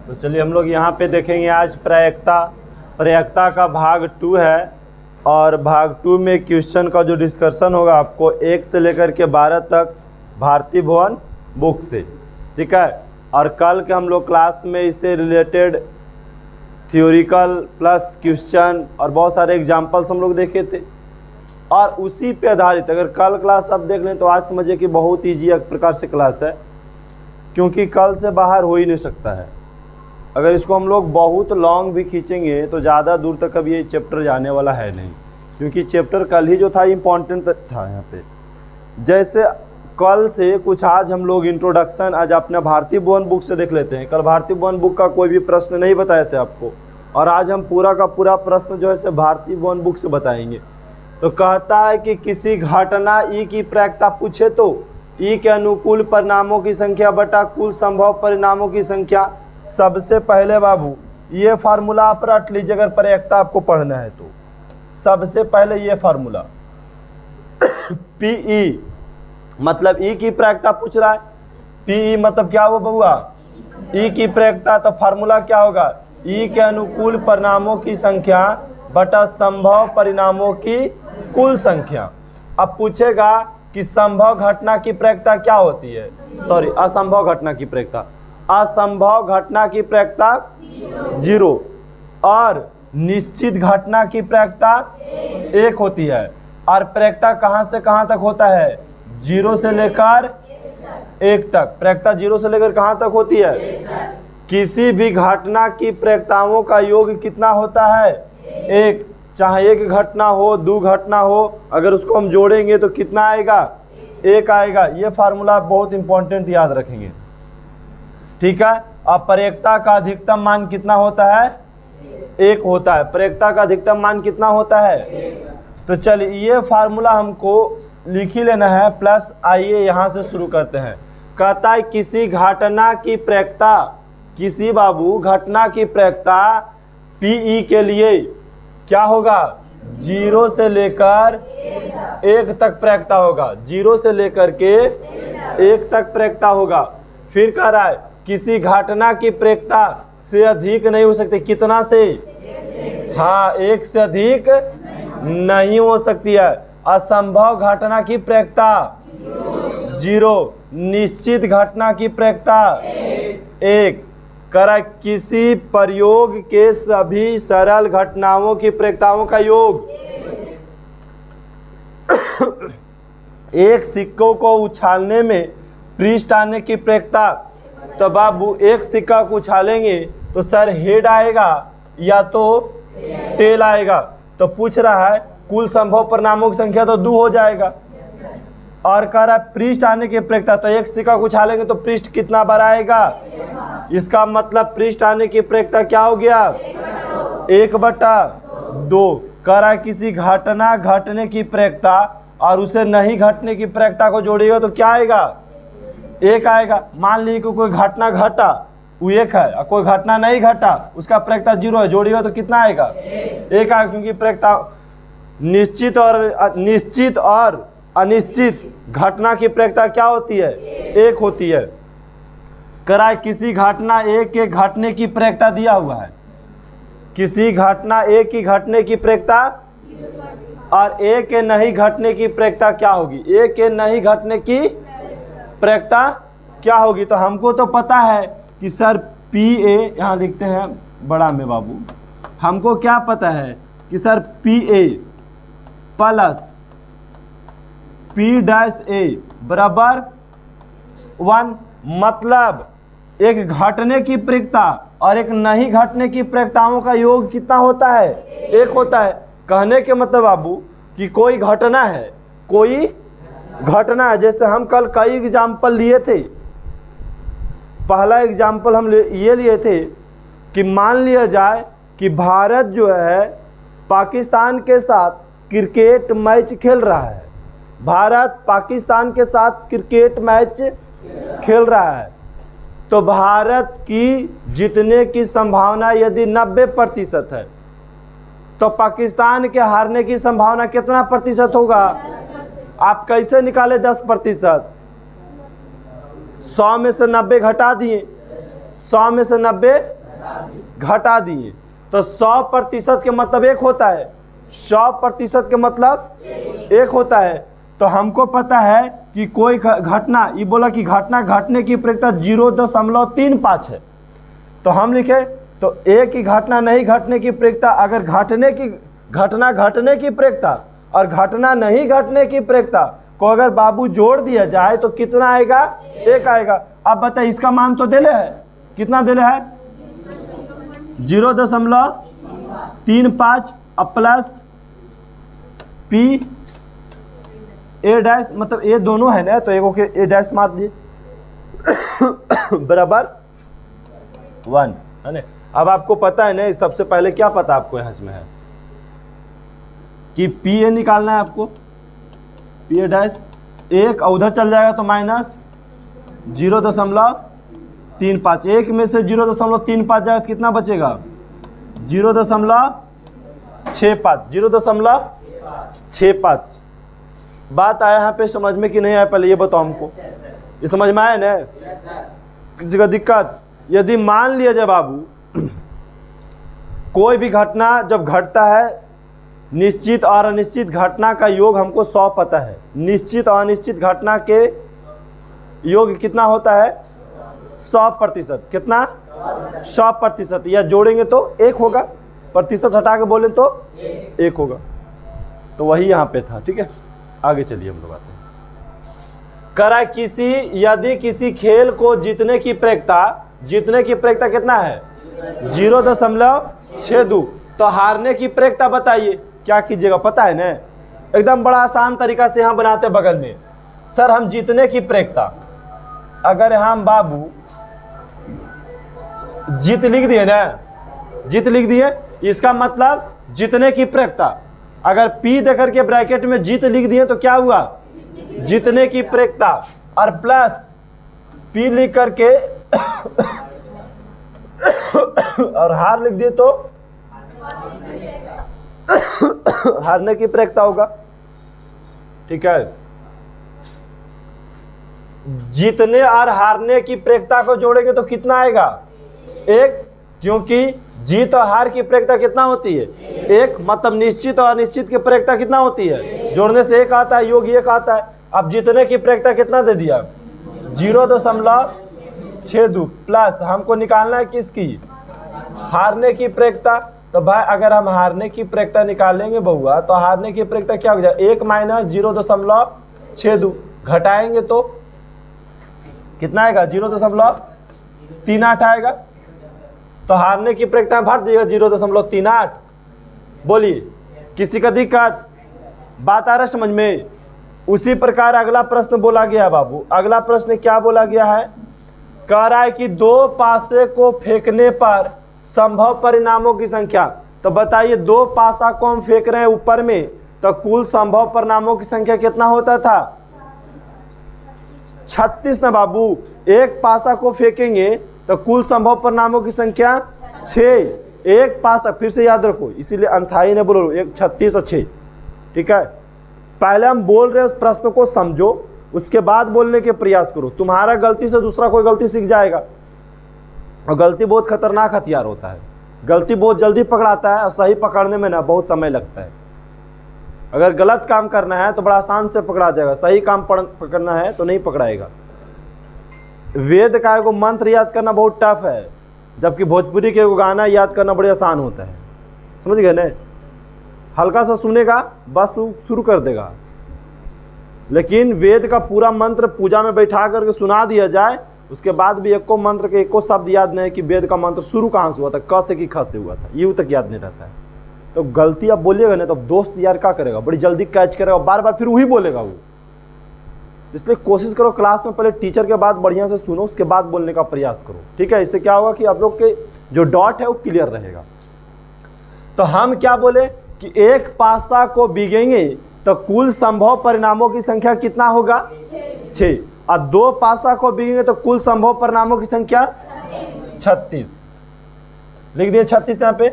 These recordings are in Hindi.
तो चलिए हम लोग यहाँ पे देखेंगे आज प्रायिकता का भाग 2 है। और भाग 2 में क्वेश्चन का जो डिस्कशन होगा आपको 1 से लेकर के 12 तक भारती भवन बुक से, ठीक है। और कल के हम लोग क्लास में इससे रिलेटेड थियोरिकल प्लस क्वेश्चन और बहुत सारे एग्जाम्पल्स हम लोग देखे थे। और उसी पे आधारित अगर कल क्लास आप देख लें तो आज समझिए कि बहुत ईजी एक प्रकार से क्लास है, क्योंकि कल से बाहर हो ही नहीं सकता है। अगर इसको हम लोग बहुत लॉन्ग भी खींचेंगे तो ज़्यादा दूर तक अब ये चैप्टर जाने वाला है नहीं, क्योंकि चैप्टर कल ही जो था इम्पॉर्टेंट था यहाँ पे। जैसे कल से कुछ आज हम लोग इंट्रोडक्शन आज अपने भारती भवन बुक से देख लेते हैं। कल भारती भवन बुक का कोई भी प्रश्न नहीं बताए थे आपको, और आज हम पूरा का पूरा प्रश्न जो है से भारती भवन बुक से बताएंगे। तो कहता है कि किसी घटना ई की प्रायिकता पूछे तो ई के अनुकूल परिणामों की संख्या बटा कुल संभव परिणामों की संख्या। सबसे पहले बाबू ये फार्मूला आप रट लीजिए अगर प्रायिकता आपको पढ़ना है तो। सबसे पहले ये फार्मूला पीई मतलब ई की प्रायिकता पूछ रहा है। पीई मतलब क्या हुआ बउआ? ई की प्रायिकता। तो फार्मूला क्या होगा? ई के अनुकूल परिणामों की संख्या बटा संभव परिणामों की कुल संख्या। अब पूछेगा कि संभव घटना की प्रायिकता क्या होती है, सॉरी असंभव घटना की प्रायिकता। असंभव घटना की प्रायिकता 0 और निश्चित घटना की प्रायिकता 1 होती है। और प्रायिकता कहाँ से कहाँ तक होता है? 0 से लेकर 1 तक। प्रायिकता 0 से लेकर कहाँ तक होती है? किसी भी घटना की प्रायिकताओं का योग कितना होता है? 1। चाहे एक घटना हो 2 घटना हो, अगर उसको हम जोड़ेंगे तो कितना आएगा? 1 आएगा। ये फार्मूला बहुत इंपॉर्टेंट याद रखेंगे, ठीक है। अब प्रायिकता का अधिकतम मान कितना होता है? 1 होता है। प्रायिकता का अधिकतम मान कितना होता है? तो चलिए ये फार्मूला हमको लिख ही लेना है। प्लस आइए यहाँ से शुरू करते हैं। कहता है किसी घटना की प्रायिकता, किसी बाबू घटना की प्रायिकता पीई के लिए क्या होगा? 0 से लेकर 1 तक प्रायिकता होगा। 0 से लेकर के 1 तक प्रायिकता होगा। फिर कह रहा है किसी घटना की प्रायिकता से अधिक नहीं हो सकती। कितना से? हाँ, 1 से अधिक नहीं हो सकती है। असंभव घटना की प्रायिकता 0। निश्चित घटना की प्रायिकता 1। करा किसी प्रयोग के सभी सरल घटनाओं की प्रायिकताओं का योग। एक सिक्कों को उछालने में पृष्ठ आने की प्रायिकता। तो बाबू एक सिक्का को उछालेंगे तो सर हेड आएगा या तो टेल आएगा। तो पूछ रहा है कुल संभव परिणामों की संख्या तो 2 हो जाएगा। और कह रहा है पृष्ठ आने की प्रायिकता, तो एक सिक्का को उछालेंगे तो पृष्ठ कितना बार आएगा? इसका मतलब पृष्ठ आने की प्रायिकता क्या हो गया? 1/2। कह रहा है किसी घटना घटने की प्रायिकता और उसे नहीं घटने की प्रायिकता को जोड़ेगा तो क्या आएगा? 1 आएगा। मान लीजिए कि कोई घटना घटा वो 1 है और कोई घटना नहीं घटा उसका प्रायिकता 0 है, जोड़ेगा तो कितना आएगा? 1 आएगा। क्योंकि प्रायिकता निश्चित और अनिश्चित घटना की प्रायिकता क्या होती है? 1 होती है। कराए किसी घटना 1 के घटने की प्रायिकता दिया हुआ है। किसी घटना 1 की घटने की प्रायिकता और 1 के नहीं घटने की प्रायिकता क्या होगी? 1 के नहीं घटने की प्रायिकता क्या होगी? तो हमको तो पता है कि सर पी ए, यहाँ लिखते हैं बड़ा में बाबू, हमको क्या पता है कि sir P A plus P' A बराबर 1। मतलब एक घटने की प्रायिकता और एक नहीं घटने की प्रायिकताओं का योग कितना होता है? 1 होता है। कहने के मतलब बाबू कि कोई घटना है, जैसे हम कल कई एग्जाम्पल लिए थे। पहला एग्जाम्पल हम ये लिए थे कि मान लिया जाए कि भारत जो है पाकिस्तान के साथ क्रिकेट मैच खेल रहा है। भारत पाकिस्तान के साथ क्रिकेट मैच खेल रहा है। तो भारत की जीतने की संभावना यदि 90% है तो पाकिस्तान के हारने की संभावना कितना प्रतिशत होगा? आप कैसे निकाले 10%? 100 में से 90 घटा दिए, 100 में से 90 घटा दिए। तो 100% के मतलब एक होता है, 100% के मतलब एक होता है। तो हमको पता है कि कोई घटना, ये बोला कि घटना घटने की प्रक्रिया 0.35 है। तो हम लिखे तो एक ही घटना नहीं घटने की प्रक्रिया, अगर घटना घटने की प्रक्रिया और घटना नहीं घटने की प्रक्रिया को अगर बाबू जोड़ दिया जाए तो कितना आएगा? एक आएगा। अब बताइए इसका मान तो देले है, कितना देले है? 0.35 प्लस पी ए डैश, मतलब ए दोनों है ना, तो एगो के ए डैश मार दिए बराबर 1 है ना। अब आपको पता है ना, सबसे पहले क्या पता आपको यहाँ में है कि पी ए निकालना है आपको, पी ए डैश एक उधर चल जाएगा तो माइनस 0.35, एक में से 0.35 जाएगा तो कितना बचेगा? 0.65। बात आया यहाँ पे समझ में कि नहीं आया? पहले ये बताओ हमको, ये समझ में आया ना? किसी का दिक्कत? यदि मान लिया जाए बाबू कोई भी घटना जब घटता है, निश्चित और अनिश्चित घटना का योग हमको 100 पता है। निश्चित और अनिश्चित घटना के योग कितना होता है? 100%। कितना? 100%। या जोड़ेंगे तो 1 होगा, प्रतिशत हटा के बोले तो 1 होगा। तो वही यहाँ पे था। ठीक है, आगे चलिए हम लोग आते हैं। करा यदि किसी खेल को जीतने की प्रक्रिया कितना है? 0.62। तो हारने की प्रक्रिया बताइए क्या कीजिएगा? पता है ना, एकदम बड़ा आसान तरीका से यहाँ बनाते बगल में। सर हम जीतने की प्रक्रिया, अगर हम बाबू जीत लिख दिए ना, जीत लिख दिए, इसका मतलब जीतने की प्रक्रिया। अगर P देकर के ब्रैकेट में जीत लिख दिए तो क्या हुआ? जीतने की प्रक्रिया। और प्लस P लिख करके और हार लिख दिए तो हारने की प्रक्रिया होगा। ठीक है, जीतने और हारने की प्रक्रिया को जोड़ेंगे तो कितना आएगा? 1, क्योंकि जीत और हार की प्रक्रिया कितना होती है? 1। मतलब निश्चित और अनिश्चित की प्रक्रिया कितना होती है? जोड़ने से 1 आता है, योग 1 आता है। अब जीतने की प्रक्रिया कितना दे दिया? 0.62 प्लस हमको निकालना है किसकी? हारने की प्रक्रिया। तो भाई अगर हम हारने की प्रक्रिया निकालेंगे बहुआ, तो हारने की प्रक्रिया क्या हो जाए? 1 माइनस 0.62 घटाएंगे तो कितना आएगा? 0.38 आएगा। तो हारने की प्रक्रिया भर दिएगा 0.38। बोलिए किसी का दिक्कत? बात आ रहा समझ में? उसी प्रकार अगला प्रश्न बोला गया है बाबू। अगला प्रश्न क्या बोला गया है? कह रहा है कि 2 पासे को फेंकने पर संभव परिणामों की संख्या। तो बताइए 2 पासा को हम फेंक रहे हैं ऊपर में, तो कुल संभव परिणामों की संख्या कितना होता था? 36 ना बाबू। एक पासा को फेंकेंगे तो कुल संभव परिणामों की संख्या 6। एक पासा, फिर से याद रखो, इसीलिए अंथाई ने बोलो 1, 36 और 6। ठीक है, पहले हम बोल रहे हैं, प्रश्न को समझो, उसके बाद बोलने के प्रयास करो। तुम्हारा गलती से दूसरा कोई गलती सीख जाएगा, और गलती बहुत खतरनाक हथियार होता है। गलती बहुत जल्दी पकड़ाता है और सही पकड़ने में ना बहुत समय लगता है। अगर गलत काम करना है तो बड़ा आसान से पकड़ा जाएगा, सही काम पकड़ना है तो नहीं पकड़ाएगा। वेद का एगो मंत्र याद करना बहुत टफ है, जबकि भोजपुरी के एगो गाना याद करना बड़े आसान होता है। समझ गए ना? हल्का सा सुनेगा बस शुरू कर देगा। लेकिन वेद का पूरा मंत्र पूजा में बैठा करके सुना दिया जाए, उसके बाद भी एको मंत्र के एको शब्द याद नहीं कि वेद का मंत्र शुरू कहाँ से हुआ था, क से कि ख से हुआ था, यूँ तक याद नहीं रहता है। तो गलती आप बोलिएगा ना तो दोस्त यार क्या करेगा, बड़ी जल्दी कैच करेगा, बार बार फिर वही बोलेगा वो। इसलिए कोशिश करो क्लास में पहले टीचर के बात बढ़िया से सुनो, उसके बाद बोलने का प्रयास करो। ठीक है, इससे क्या होगा कि आप लोग के जो डॉट है वो क्लियर रहेगा। तो हम क्या बोले कि एक पासा को बीगेंगे तो कुल संभव परिणामों की संख्या कितना होगा? 6। और 2 पासा को बीगेंगे तो कुल संभव परिणामों की संख्या 36। लिख दिए 36 यहाँ पे।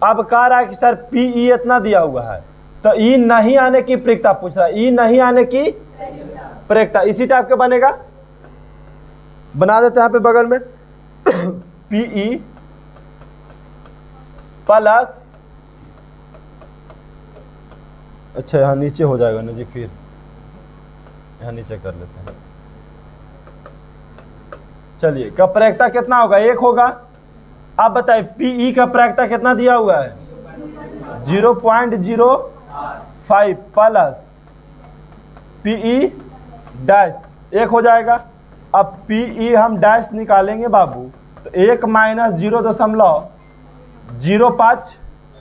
अब कह रहा है कि सर पीई इतना दिया हुआ है, तो ई नहीं आने की प्रक्रिया पूछ रहा है। ई नहीं आने की प्रक्रिया इसी टाइप के बनेगा, बना देते हैं यहाँ पे बगल में। पीई प्लस, अच्छा यहाँ नीचे हो जाएगा ना जी, फिर यहाँ नीचे कर लेते हैं। चलिए का प्रायिकता कितना होगा, 1 होगा। आप बताइए पीई का प्रायिकता कितना दिया हुआ है, 0.05 प्लस पीई डैश 1 हो जाएगा। अब पीई हम डैश निकालेंगे बाबू, तो 1 माइनस 0.05,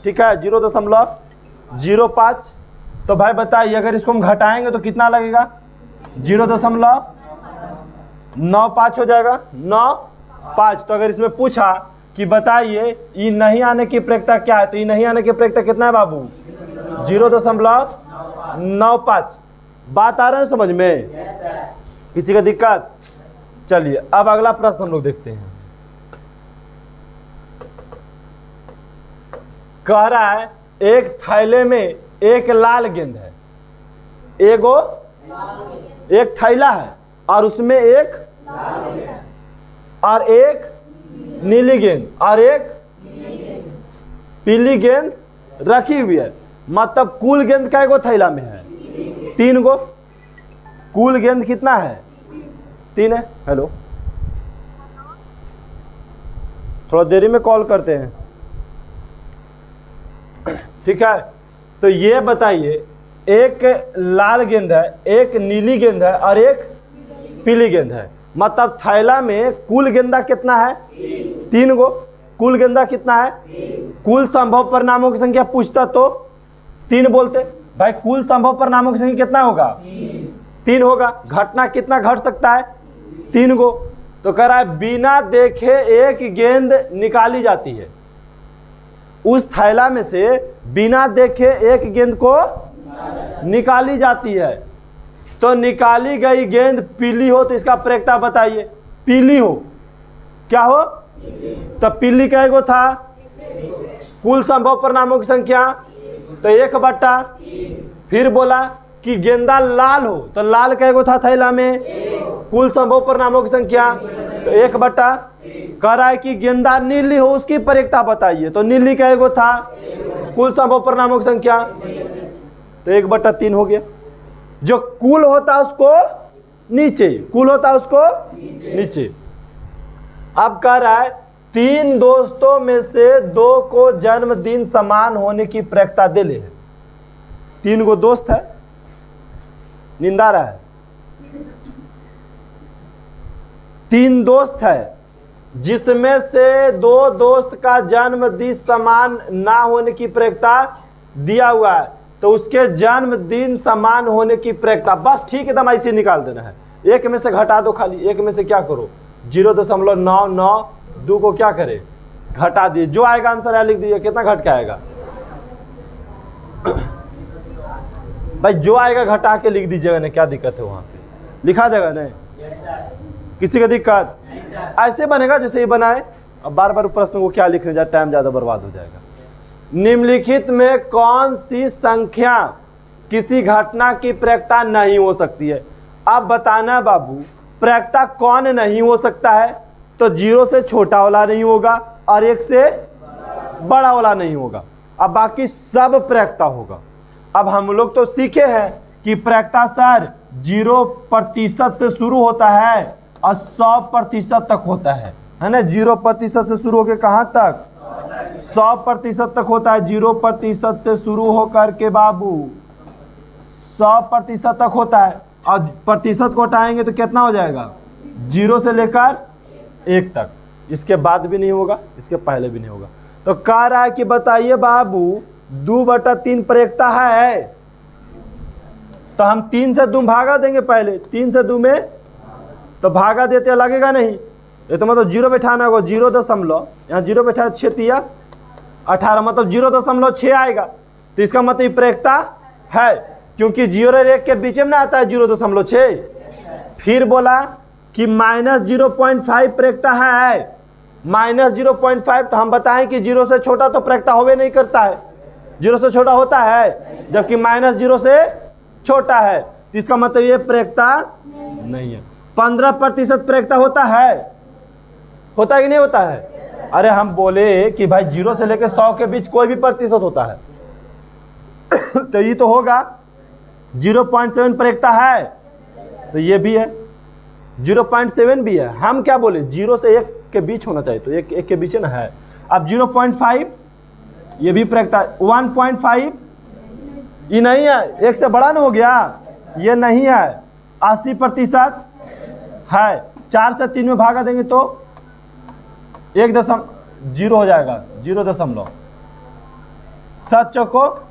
ठीक है 0.05। तो भाई बताइए अगर इसको हम घटाएंगे तो कितना लगेगा, 0.95 हो जाएगा, 95। तो अगर इसमें पूछा कि बताइए ई नहीं आने की प्रायिकता क्या है, तो ई नहीं आने की प्रायिकता कितना है बाबू, 0.95। बात आ रहा है समझ में, किसी का दिक्कत? चलिए अब अगला प्रश्न हम लोग देखते हैं। कह रहा है एक थैले में एक लाल गेंद है, एक थैला है और उसमें एक नीली गेंद और एक पीली गेंद रखी हुई है। मतलब कुल गेंद कै गो थैला में है, 3 गो। कुल गेंद कितना है, 3 है। हेलो, थोड़ा देरी में कॉल करते हैं, ठीक है। तो ये बताइए एक लाल गेंद है, एक नीली गेंद है और एक पीली गेंद है। मतलब थैला में कुल गेंदा कितना है, 3 गो। कुल गेंदा कितना है, कुल संभव परिणामों की संख्या पूछता तो 3 बोलते। भाई कुल संभव परिणामों की संख्या कितना होगा, 3 होगा। घटना कितना घट सकता है, 3 गो। तो कह रहा है बिना देखे एक गेंद निकाली जाती है। उस थैला में से बिना देखे एक गेंद को निकाली जाती है। तो निकाली गई गेंद पीली हो तो इसका प्रायिकता बताइए। पीली हो, क्या हो, तो पीली कै गो था, कुल संभव परिणामों की संख्या तो 1/। फिर बोला कि गेंदा लाल हो तो लाल कै गो था थैला में, कुल संभव परिणामों की संख्या तो 1/। कह रहा है कि गेंदा नीली हो उसकी प्रायिकता बताइए, तो नीली कै गो था, कुल संभव परिणामों की संख्या तो 1/3 हो गया। जो कुल होता उसको नीचे, कुल होता उसको नीचे। अब कह रहा है 3 दोस्तों में से 2 को जन्मदिन समान होने की प्रायिकता दे ले। 3 गो दोस्त है, निंदा रहा है, 3 दोस्त है जिसमें से 2 दोस्त का जन्मदिन समान ना होने की प्रायिकता दिया हुआ है, तो उसके जन्मदिन समान होने की प्रायिकता बस ठीक एकदम ऐसे निकाल देना है। 1 में से घटा दो, खाली 1 में से क्या करो, 0.992 को क्या करे, घटा दिए। जो आएगा आंसर है लिख दीजिए, कितना घट के आएगा भाई, जो आएगा घटा के लिख दीजिएगा ना, क्या दिक्कत है, वहां पे लिखा देगा नहीं, किसी का दिक्कत? ऐसे बनेगा जैसे ये बनाए। अब बार बार प्रश्न को क्या लिखने जाए, टाइम ज्यादा बर्बाद हो जाएगा। निम्नलिखित में कौन सी संख्या किसी घटना की प्रायिकता नहीं हो सकती है? अब बताना बाबू, प्रायिकता कौन नहीं हो सकता है? तो 0 से छोटा वाला नहीं होगा और 1 से बड़ा वाला नहीं होगा, अब बाकी सब प्रायिकता होगा। अब हम लोग तो सीखे हैं कि प्रायिकता सर 0% से शुरू होता है और 100% तक होता है ना। 0% से शुरू होकर कहाँ तक, 100% तक होता है। 0% से शुरू होकर के बाबू 100% तक होता है, और प्रतिशत को हटाएंगे तो कितना हो जाएगा, 0 से लेकर 1 तक। इसके बाद भी नहीं होगा, इसके पहले भी नहीं होगा। तो कह रहा है कि बताइए बाबू 2/3 प्रायिकता है, तो हम 3 से 2 भागा देंगे पहले। 3 से 2 में तो भागा देते लगेगा नहीं, ये तो मतलब 0 बैठाना होगा। 0 यहाँ 0 बैठा 6 तिया 18, मतलब 0.6 आएगा। तो इसका मतलब प्रायिकता है, क्योंकि 0 और 1 के बीच में ना आता है 0.6। फिर बोला कि -0.5 प्रायिकता है, -0.5। तो हम बताएं कि 0 से छोटा तो प्रायिकता होवे नहीं करता है, 0 से छोटा होता है, जबकि -0 से छोटा है। तो इसका मतलब ये प्रायिकता नहीं है। 15% प्रायिकता होता है कि नहीं होता है? अरे हम बोले कि भाई 0 से लेकर 100 के बीच कोई भी प्रतिशत होता है तो ये तो होगा 0.7 पर एकता है, तो ये भी है 0.7 भी है। हम क्या बोले 0 से 1 के बीच होना चाहिए, तो 1 के बीच ना है। अब 0.5 ये भी प्रैक्टा, 1.5 ये नहीं है, 1 से बड़ा ना हो गया, ये नहीं है, 80% है। 4 से 3 में भागा देंगे तो 1.0 हो जाएगा, 0.7 चौको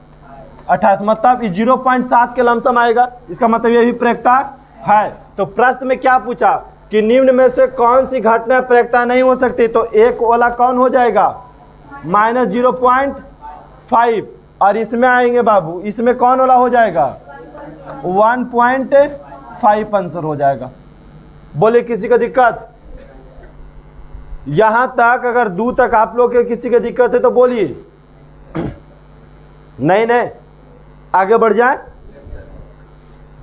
28, मतलब 0.7 के लमसम आएगा। इसका मतलब ये भी प्रैक्टा है। तो प्रश्न में क्या पूछा कि निम्न में से कौन सी घटना प्रैक्टा नहीं हो सकती, तो एक वाला कौन हो जाएगा -0.5, और इसमें आएंगे बाबू, इसमें कौन वाला हो जाएगा 1.5 आंसर हो जाएगा। बोले किसी को दिक्कत? यहां तक अगर 2 तक आप लोग के किसी की दिक्कत है तो बोलिए। नहीं आगे बढ़ जाए।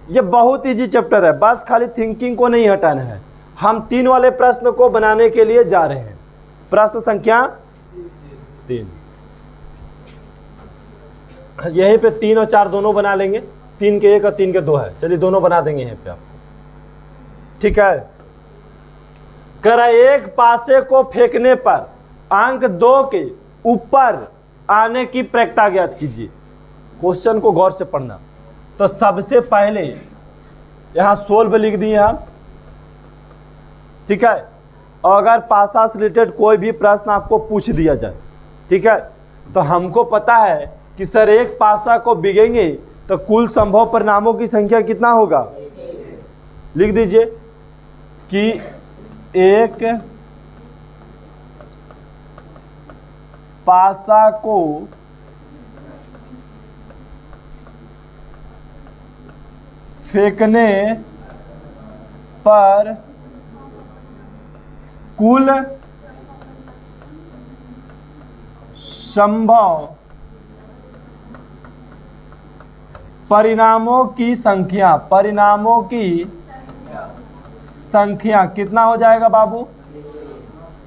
ये बहुत इजी चैप्टर है, बस खाली थिंकिंग को नहीं हटाना है। हम 3 वाले प्रश्न को बनाने के लिए जा रहे हैं। प्रश्न संख्या 3, यहीं पे 3 और 4 दोनों बना लेंगे, 3 के 1 और 3 के 2 है। चलिए दोनों बना देंगे यहीं पे आपको, ठीक है। कह रहा एक पासे को फेंकने पर अंक 2 के ऊपर आने की प्रैक्टा ज्ञात कीजिए। क्वेश्चन को गौर से पढ़ना। तो सबसे पहले यहां सोल्व लिख दिए हम, ठीक है। और अगर पासा से रिलेटेड कोई भी प्रश्न आपको पूछ दिया जाए, ठीक है, तो हमको पता है कि सर एक पासा को बिगेंगे तो कुल संभव परिणामों की संख्या कितना होगा। लिख दीजिए कि एक पासा को फेंकने पर कुल संभव परिणामों की संख्या कितना हो जाएगा बाबू,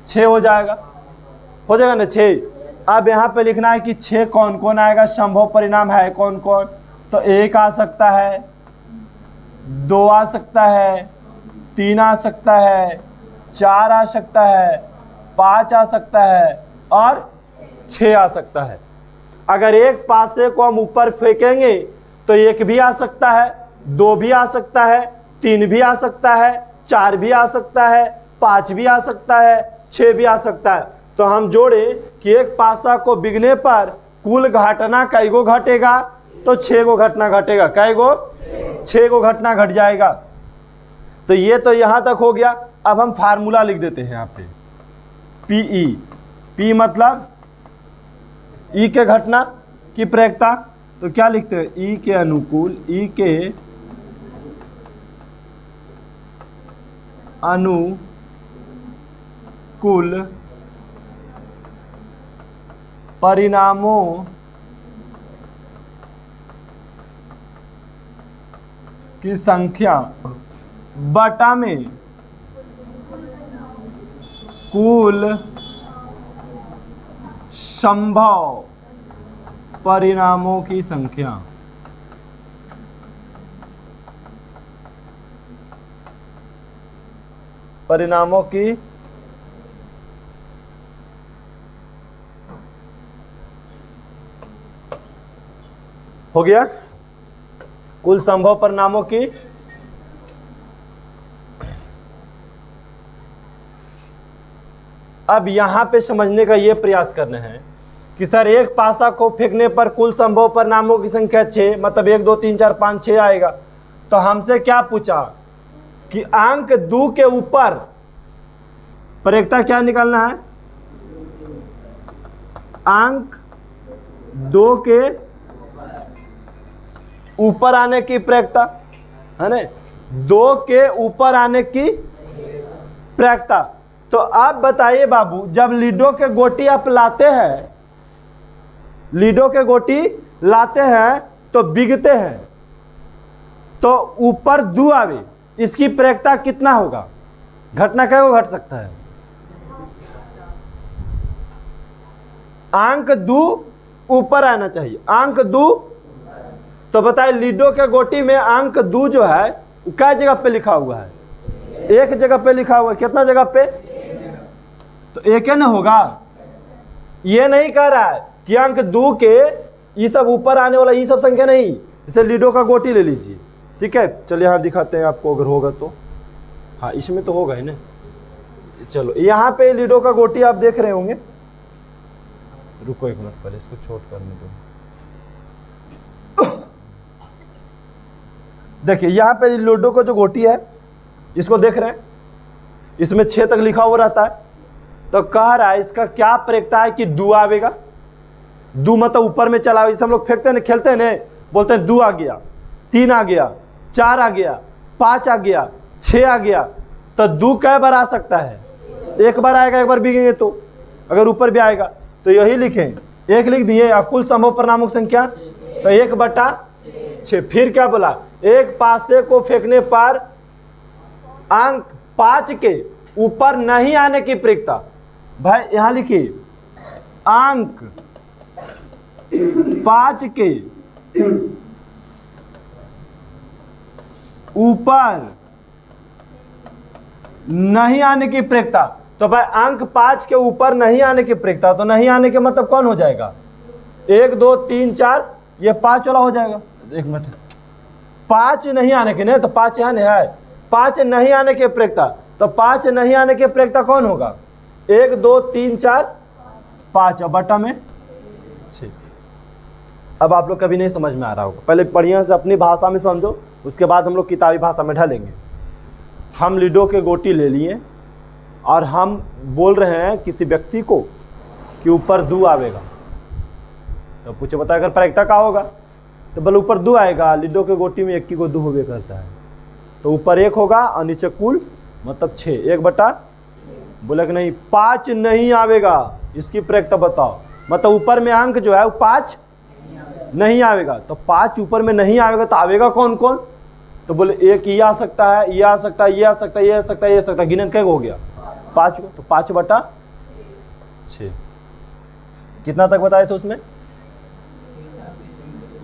6 हो जाएगा ना 6। अब यहाँ पे लिखना है कि 6 कौन कौन आएगा, संभव परिणाम है कौन कौन। तो 1 आ सकता है, 2 आ सकता है, 3 आ सकता है, 4 आ सकता है, 5 आ सकता है और 6 आ सकता है। अगर एक पासे को हम ऊपर फेंकेंगे तो 1 भी आ सकता है, 2 भी आ सकता है, 3 भी आ सकता है, 4 भी आ सकता है, 5 भी आ सकता है, 6 भी आ सकता है। तो हम जोड़े कि एक पासा को बिगने पर कुल घटना कई गो घटेगा, तो 6 गो घटना घटेगा। कई गो? 6 गो घटना घट जाएगा। तो ये तो यहां तक हो गया। अब हम फार्मूला लिख देते हैं यहाँ पे, पीई। पी मतलब ई के घटना की प्रैक्टा। तो क्या लिखते हैं, ई के अनुकूल, ई के अनुकूल परिणामों की संख्या बटा में कुल संभव परिणामों की संख्या। परिणामों की हो गया, कुल संभव परिणामों की। अब यहां पे समझने का ये प्रयास करना है कि सर एक पासा को फेंकने पर कुल संभव परिणामों की संख्या 6, मतलब 1 2 3 4 5 6 आएगा। तो हमसे क्या पूछा कि अंक 2 के ऊपर प्रैक्टा क्या निकालना है, अंक 2 के ऊपर आने की प्रैक्टा, है ना, 2 के ऊपर आने की प्रैक्टा। तो आप बताइए बाबू, जब लीडो के गोटी आप लाते हैं, लीडो के गोटी लाते हैं तो बिगते हैं, तो ऊपर 2 आवे, इसकी प्रैक्टा कितना होगा, घटना क्या घट सकता है, अंक 2 ऊपर आना चाहिए, अंक 2। तो बताए लीडो के गोटी में अंक 2 जो है क्या जगह पे लिखा हुआ है? एक जगह पे लिखा हुआ है। कितना जगह पे? तो एक है ना होगा। ये नहीं कह रहा है कि अंक 2 के ये सब ऊपर आने वाला ये सब संख्या नहीं। इसे लीडो का गोटी ले लीजिए, ठीक है। चलिए यहाँ दिखाते हैं आपको, अगर होगा तो। हाँ इसमें तो होगा ही ना। चलो यहाँ पे लीडो का गोटी आप देख रहे होंगे। रुको एक मिनट, पहले इसको छोट करने दो। देखिए यहाँ पे लूडो का जो गोटी है इसको देख रहे हैं, इसमें 6 तक लिखा हुआ रहता है। तो कह रहा है इसका क्या प्रयोगता है कि 2 आवेगा। 2 मतलब ऊपर में चला, इसे हम लोग फेंकते हैं, खेलते हैं, बोलते हैं 2 आ गया, 3 आ गया, 4 आ गया, 5 आ गया, 6 आ गया। तो 2 कै बार आ सकता है? एक बार आएगा, एक बार बिगेंगे तो अगर ऊपर भी आएगा तो यही लिखें, 1 लिख दिए। और कुल संभव परिणामों की संख्या तो 1/6। फिर क्या बोला? एक पासे को फेंकने पर अंक 5 के ऊपर नहीं आने की प्रयोगता। भाई यहां लिखिए अंक 5 के ऊपर नहीं आने की प्रयोगता। तो भाई अंक 5 के ऊपर नहीं आने की प्रयोगता, तो नहीं आने के मतलब कौन हो जाएगा? 1 2 3 4, ये 5 वाला हो जाएगा। एक मिनट, 5 नहीं आने के, नहीं तो 5 यहाँ नहीं है। 5 नहीं आने के प्रयोगता, तो 5 नहीं आने के प्रयोगता कौन होगा? 1 2 3 4 5 और बटा में 6। अब आप लोग कभी नहीं समझ में आ रहा होगा, पहले बढ़िया से अपनी भाषा में समझो, उसके बाद हम लोग किताबी भाषा में ढलेंगे। हम लीडो के गोटी ले लिए और हम बोल रहे हैं किसी व्यक्ति को कि ऊपर 2 आवेगा। तो पूछे बता अगर प्रयोगता का होगा, तो बोले ऊपर 2 आएगा। लीडो के गोटी में 1 को 2 होवे करता है, तो ऊपर 1 होगा और नीचे कुल मतलब 6। 1/, बोले कि नहीं 5 नहीं आवेगा, इसकी प्रयोगता बताओ। मतलब ऊपर में अंक जो है वो 5 नहीं आवेगा। तो 5 ऊपर में नहीं आवेगा तो आवेगा कौन कौन? तो बोले 1 ये आ सकता है, ये आ सकता है, ये आ सकता है, ये आ सकता है, ये आ सकता है। गिनन क्या हो गया? 5 को। तो 5/6। कितना तक बताए थे उसमें?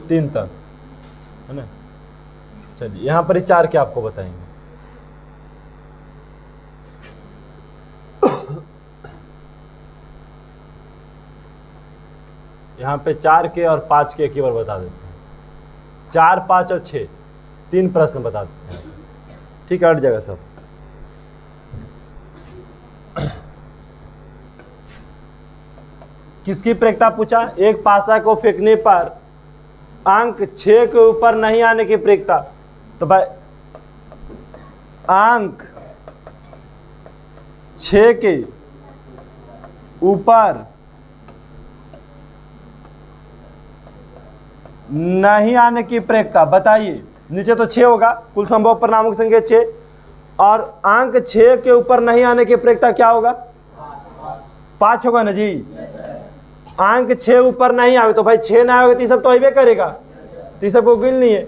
3 तक, है ना। चलिए यहाँ पर 4 के आपको बताएंगे। यहाँ पे 4 के और 5 के एक ही बार बता देते हैं। 4 5 और 6 3 प्रश्न बता देते हैं, ठीक है। हट जाएगा सब। किसकी प्रयोगता पूछा? एक पासा को फेंकने पर अंक 6 के ऊपर नहीं आने की प्रयोगता। तो भाई अंक 6 के ऊपर नहीं आने की प्रयोगता बताइए। नीचे तो 6 होगा, कुल संभव परिणामों की संख्या 6, और अंक 6 के ऊपर नहीं आने की प्रयोगता क्या होगा? 5 होगा ना जी। अंक 6 ऊपर नहीं आवे तो भाई 6 ना आएगा तो ये सब तो अबे करेगा, तो ये सब को गिन नहीं है।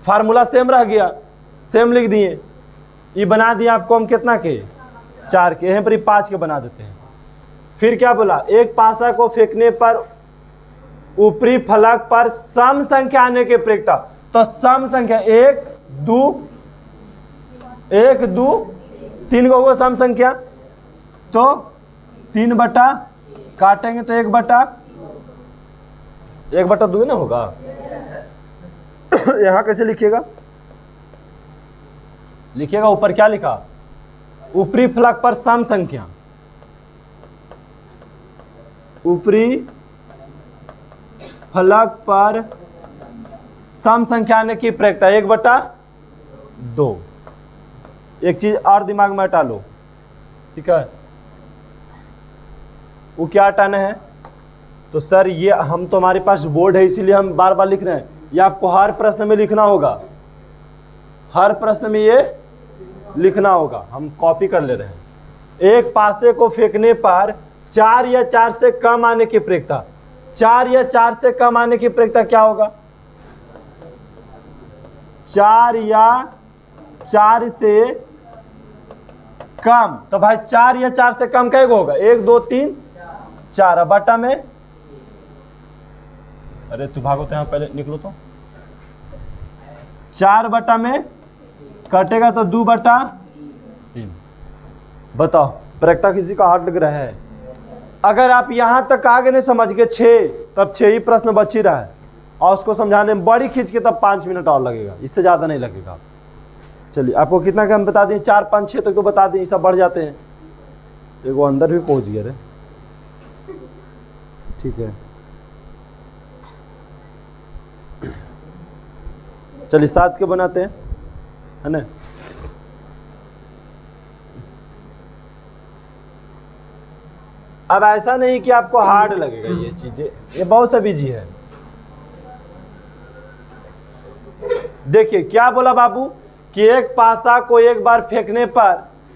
फार्मूला सेम रह गया, सेम लिख दिए। ये बना दिया आपको हम कितना के? 4 के। यहाँ पर 5 के बना देते हैं। फिर क्या बोला? एक पासा को फेंकने पर ऊपरी फलक पर सम संख्या आने की प्रयोगता। तो सम संख्या 1 2 3 को होगा सम संख्या, तो 3 काटेंगे तो 1/2 ना होगा। यहां कैसे लिखिएगा? लिखिएगा ऊपर क्या लिखा? ऊपरी फलक पर सम संख्या, ऊपरी फलक पर सम संख्या आने की प्रयोगता 1/2। एक चीज और दिमाग में हटा लो, ठीक है। वो क्या हटाना है? तो सर ये हम तो हमारे पास बोर्ड है इसीलिए हम बार बार लिख रहे हैं। ये आपको हर प्रश्न में लिखना होगा, हर प्रश्न में ये लिखना होगा। हम कॉपी कर ले रहे हैं। एक पासे को फेंकने पर 4 या 4 से कम आने की प्रयोगता। 4 या 4 से कम आने की प्रयोगता क्या होगा? 4 या 4 से कम। तो भाई 4 या 4 से कम क्या होगा? 1 2 3 4 बटा में अरे तू भागो तो यहाँ पहले निकलो तो। 4 बटा में कटेगा तो 2/3। बताओ प्रैक्टा किसी का हार्ड लग रहा है? अगर आप यहाँ तक आगे नहीं समझ गए 6, तब 6 ही प्रश्न बच ही रहा है और उसको समझाने में बड़ी खींच के तब 5 मिनट और लगेगा, इससे ज़्यादा नहीं लगेगा। चलिए आपको कितना का हम बता दें, 4, 5, 6 तक तो बता दें, सब बढ़ जाते हैं। एक वो अंदर भी पहुँच गया रे, ठीक है। चलिए 7 के बनाते हैं, है ना। अब ऐसा नहीं कि आपको हार्ड लगेगा ये चीजें, ये बहुत सब इजी है। देखिए क्या बोला बाबू कि एक पासा को एक बार फेंकने पर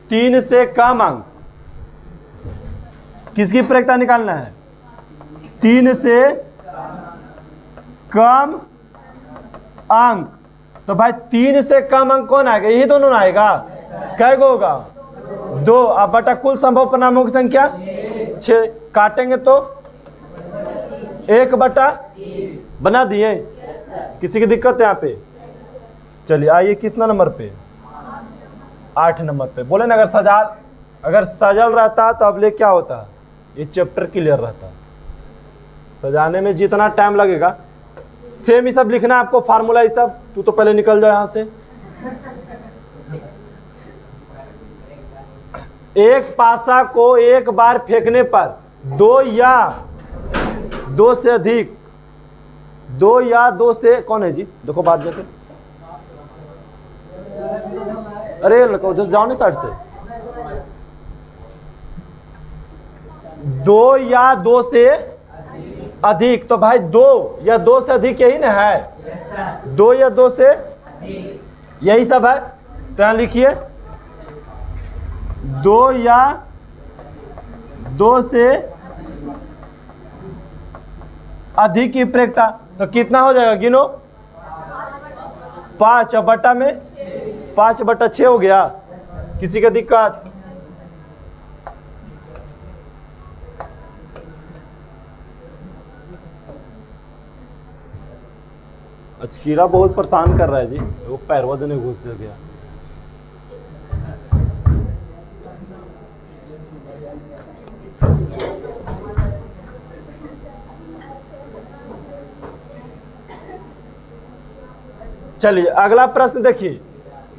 3 से कम अंक, किसकी प्रैक्टा निकालना है? 3 से कम अंक। तो भाई 3 से कम अंक कौन आएगा? यही दोनों ना आएगा। कै गो होगा? 2। अब बटा कुल संभव परिणामों की संख्या 6। काटेंगे तो 1/3 बना दिए। किसी की दिक्कत है यहाँ पे? चलिए आइए कितना नंबर पे? 8 नंबर पे। बोले ना अगर सजल रहता तो अब ले क्या होता, ये चैप्टर क्लियर रहता। सजाने में जितना टाइम लगेगा, सेम ही सब लिखना है आपको, फार्मूला ही सब। तू तो पहले निकल जाओ यहाँ से। एक पासा को एक बार फेंकने पर 2 या 2 से अधिक, 2 या 2 से कौन है जी? देखो बात जाके, अरे उधर जाओ ना साइड से। 2 या 2 से अधिक, तो भाई 2 या 2 से अधिक यही ना है। 2 या 2 से यही सब है। तो यहाँ लिखिए 2 या 2 से अधिक की प्रैक्टा। तो कितना हो जाएगा गिनो? 5 और बटा में 5/6 हो गया। किसी का दिक्कत? अचकीरा बहुत परेशान कर रहा है जी, वो पैरवा देने घुस गया। चलिए अगला प्रश्न देखिए,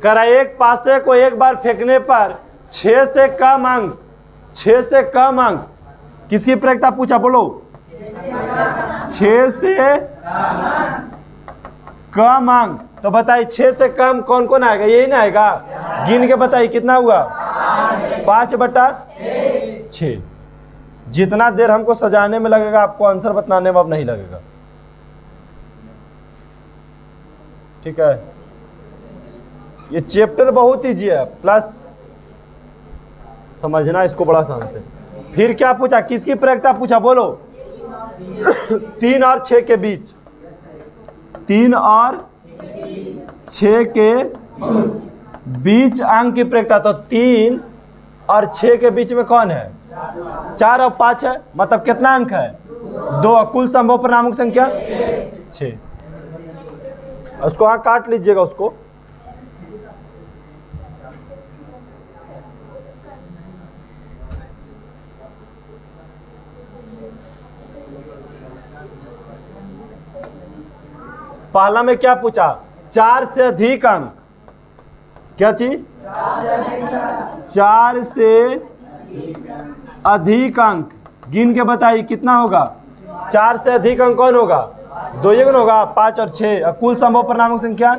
करा एक पासे को एक बार फेंकने पर 6 से कम अंक, 6 से कम अंक किसकी प्रैक्टा पूछा? बोलो। 6 से कम अंक। तो बताइए 6 से कम कौन कौन आएगा? यही ना आएगा। गिन के बताइए कितना हुआ? 5/6। जितना देर हमको सजाने में लगेगा आपको आंसर बताने में अब नहीं लगेगा, ठीक है। ये चैप्टर बहुत ईजी है, प्लस समझना इसको बड़ा आसान से। फिर क्या पूछा? किसकी प्रैक्टा पूछा? बोलो। 3 और 6 के बीच, 3 और 6 के बीच अंक की प्रैक्टा। तो 3 और 6 के बीच में कौन है? 4 और 5 है, मतलब कितना अंक है? 2। कुल संभव परिणामों की संख्या 6। उसको वहां काट लीजिएगा उसको। पहला में क्या पूछा? 4 से अधिक अंक। क्या चीज? 4 से अधिक अंक। गिन के बताइए कितना होगा? 4 से अधिक अंक कौन होगा? 2 ही होगा। 5 और 6। कुल संभव परिणामों की संख्या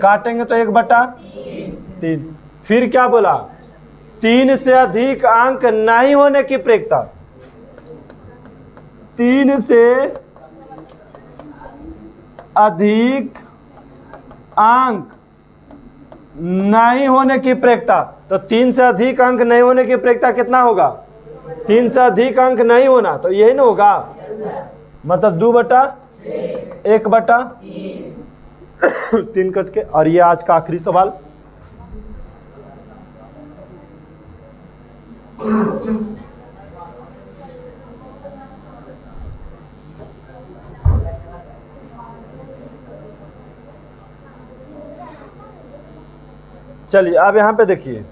काटेंगे तो 1/3। फिर क्या बोला? 3 से अधिक अंक नहीं होने की प्रैक्टा। 3 से अधिक अंक नहीं होने की प्रैक्टा। तो 3 से अधिक अंक नहीं होने की प्रैक्टा कितना होगा? 3 से अधिक अंक नहीं होना, तो यही ना होगा, मतलब 2/1/3 कट के। और ये आज का आखिरी सवाल। चलिए अब यहाँ पे देखिए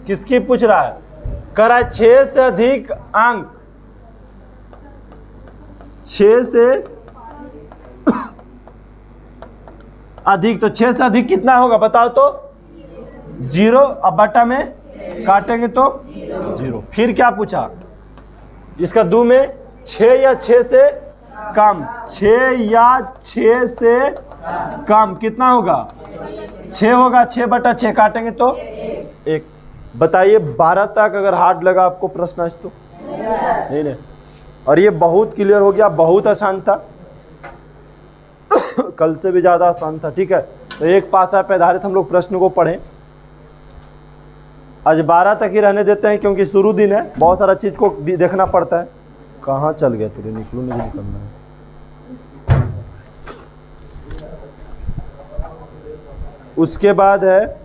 किसकी पूछ रहा है, कह रहा है 6 से अधिक अंक, 6 से अधिक, तो 6 से अधिक कितना होगा बताओ तो 0, अब बटा में काटेंगे तो 0। फिर क्या पूछा, इसका दो में 6 या 6 से कम, 6 या 6 से कम कितना होगा 6 होगा, 6 बटा 6 काटेंगे तो 1। बताइए 12 तक अगर हार्ड लगा आपको प्रश्न तो नहीं। और ये बहुत क्लियर हो गया, बहुत आसान था कल से भी ज़्यादा आसान था। ठीक है, तो एक पासा पे आधारित हम लोग प्रश्न को पढ़ें। आज 12 तक ही रहने देते हैं क्योंकि शुरू दिन है, बहुत सारा चीज़ को देखना पड़ता है। कहाँ चल गया तुझे, निकलू नहीं निकलना है। उसके बाद है